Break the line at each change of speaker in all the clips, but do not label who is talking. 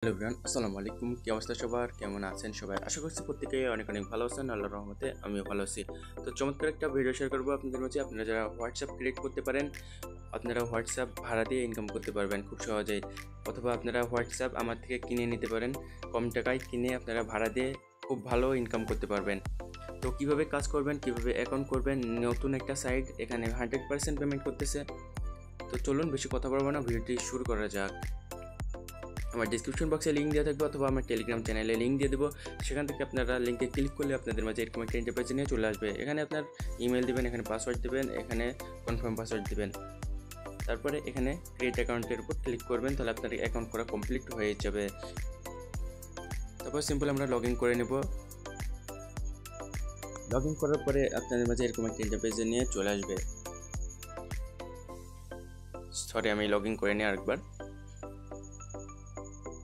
Hello everyone, আসসালামু আলাইকুম। কি অবস্থা সবার? কেমন আছেন সবাই? আশা করছি প্রত্যেকেই অনেক অনেক ভালো আছেন। আল্লাহর রহমতে আমিও ভালো আছি। তো চমৎকার একটা ভিডিও শেয়ার করবো আপনাদের মাঝে। আপনারা যারা হোয়াটসঅ্যাপ ক্রিয়েট করতে পারেন, আপনারা হোয়াটসঅ্যাপ ভাড়া দিয়ে ইনকাম করতে পারবেন খুব সহজেই। অথবা আপনারা হোয়াটসঅ্যাপ আমার থেকে কিনে নিতে পারেন, কম টাকায় কিনে আপনারা ভাড়া দিয়ে খুব ভালো ইনকাম করতে পারবেন। তো কিভাবে কাজ করবেন, কিভাবে অ্যাকাউন্ট করবেন, নতুন একটা সাইট, এখানে 100% পেমেন্ট করতেছে। তো চলুন বেশি কথা বলবো না, ভিডিওটি শুরু করা যাক। আমার ডিসক্রিপশন বক্সে লিঙ্ক দেওয়া থাকবে অথবা আমার টেলিগ্রাম চ্যানেলে লিঙ্ক দিয়ে দেবো। সেখান থেকে আপনারা লিঙ্কে ক্লিক করলে আপনাদের মাঝে এরকম একটা ইন্টারপ্রাইজ নিয়ে চলে আসবে। এখানে আপনার ইমেল দেবেন, এখানে পাসওয়ার্ড দেবেন, এখানে কনফার্ম পাসওয়ার্ড দেবেন। তারপরে এখানে ক্রিয়েট অ্যাকাউন্টের উপর ক্লিক করবেন, তাহলে আপনার অ্যাকাউন্ট করা কমপ্লিট হয়ে যাবে। তারপর সিম্পল আমরা লগ ইন করে নেব। লগ ইন করার পরে আপনাদের মাঝে এরকম একটা ইন্টারপ্রাইজ নিয়ে চলে আসবে। সরি, আমি লগ ইন করে নিই আরেকবার।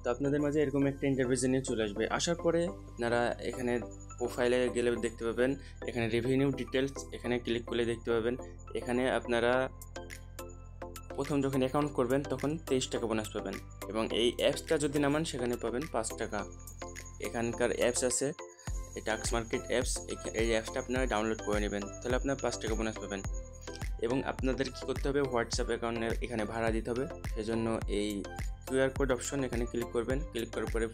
তো আপনাদের মাঝে এরকম একটা ইন্টারফেস নিয়ে চলে আসবে। আসার পরে আপনারা এখানে প্রোফাইলে গেলে দেখতে পাবেন, এখানে রেভিনিউ ডিটেলস, এখানে ক্লিক করলে দেখতে পাবেন এখানে আপনারা প্রথম যখন অ্যাকাউন্ট করবেন তখন 23 টাকা বোনাস পাবেন, এবং এই অ্যাপসটা যদি নামান সেখানে পাবেন 5 টাকা। এখানকার অ্যাপস আছে, এই টাক্স মার্কেট অ্যাপস, এই অ্যাপসটা আপনারা ডাউনলোড করে নেবেন, তাহলে আপনারা 5 টাকা বোনাস পাবেন। এবং আপনাদের কী করতে হবে, হোয়াটসঅ্যাপ অ্যাকাউন্টের এখানে ভাড়া দিতে হবে। সেজন্য এই কিউআর কোড অপশন এখানে ক্লিক করবেন। ক্লিক করার পরে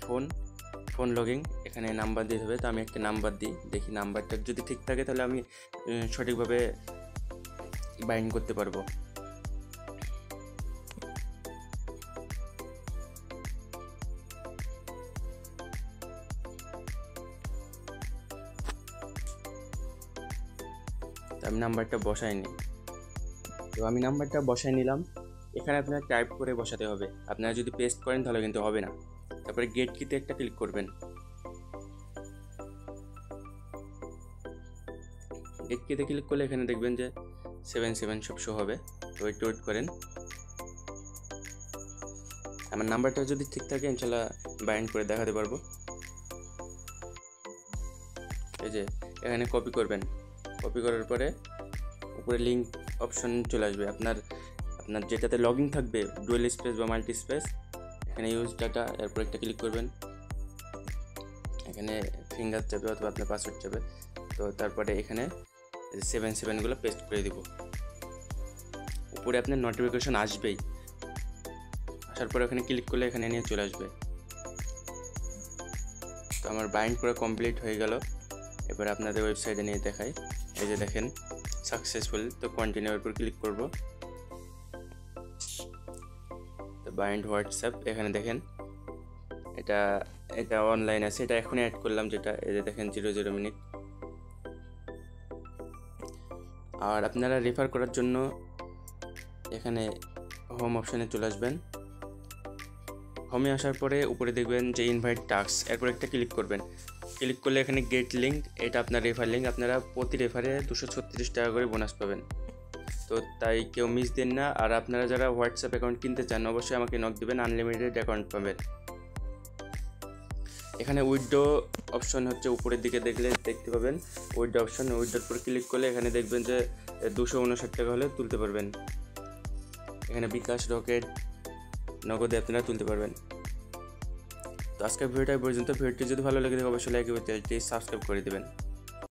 ফোন লগিং, এখানে নাম্বার দিতে হবে। তো আমি একটা নাম্বার দিই, দেখি নাম্বারটা যদি ঠিক থাকে তাহলে আমি সঠিকভাবে বাইন্ড করতে পারবো। তো আমি নাম্বারটা বসাই নিই। তো আমি নাম্বারটা বসাই নিলাম। এখানে আপনারা টাইপ করে বসাতে হবে, আপনারা যদি পেস্ট করেন তাহলে কিন্তু হবে না। তারপরে গেট কিতে একটা ক্লিক করবেন। গেট কিতে ক্লিক করলে এখানে দেখবেন যে 77 সব শো হবে। তো একটু ওয়েট করেন। আমার নাম্বারটা যদি ঠিক থাকে ইনশাল্লাহ বাইন্ড করে দেখাতে পারবো। এই যে এখানে কপি করবেন। কপি করার পরে উপরে লিঙ্ক অপশন চলে আসবে। আপনার যেটাতে লগ ইন থাকবে, ডুয়েল স্পেস বা মাল্টি স্পেস, এখানে ইউজ ডাটা, এরপর একটা ক্লিক করবেন। এখানে ফিঙ্গার যাবে অথবা আপনার পাসওয়ার্ড যাবে। তো তারপরে এখানে 77গুলো পেস্ট করে দিব। উপরে আপনার নোটিফিকেশন আসবেই, আসার পরে এখানে ক্লিক করলে এখানে নিয়ে চলে আসবে। তো আমার বাইন্ড করা কমপ্লিট হয়ে গেল। এবার আপনাদের ওয়েবসাইটে নিয়ে দেখাই। এই যে দেখেন সাকসেসফুল। তো কন্টিনিউর উপর ক্লিক করব। তো বাইন্ড হোয়াটসঅ্যাপ, এখানে দেখেন এটা অনলাইন আছে, এটা এখনই অ্যাড করলাম যেটা। এই যে দেখেন 00 মিনিট। আর আপনারা রেফার করার জন্য এখানে হোম অপশানে চলে আসবেন। হোমে আসার পরে উপরে দেখবেন যে ইনভাইট টাস্ক, এরপর একটা ক্লিক করবেন। ক্লিক করলে এখানে গেট লিঙ্ক, এটা আপনার রেফার লিঙ্ক। আপনারা প্রতি রেফারে 236 টাকা করে বোনাস পাবেন। তো তাই কেউ মিস দেন না। আর আপনারা যারা হোয়াটসঅ্যাপ অ্যাকাউন্ট কিনতে চান অবশ্যই আমাকে নক দেবেন, আনলিমিটেড অ্যাকাউন্ট পাবেন। এখানে উইথড্র অপশন হচ্ছে উপরের দিকে দেখলে দেখতে পাবেন উইথড্র অপশন। উইথড্রোর উপর ক্লিক করলে এখানে দেখবেন যে 259 টাকা হলে তুলতে পারবেন। এখানে বিকাশ, রকেট, নগদে আপনারা তুলতে পারবেন। তো আজকের ভিডিওটা পর্যন্ত। ভিডিওটি যদি ভালো লাগে থাকে অবশ্যই লাইক এবং চ্যানেলটি সাবস্ক্রাইব করে দেবেন।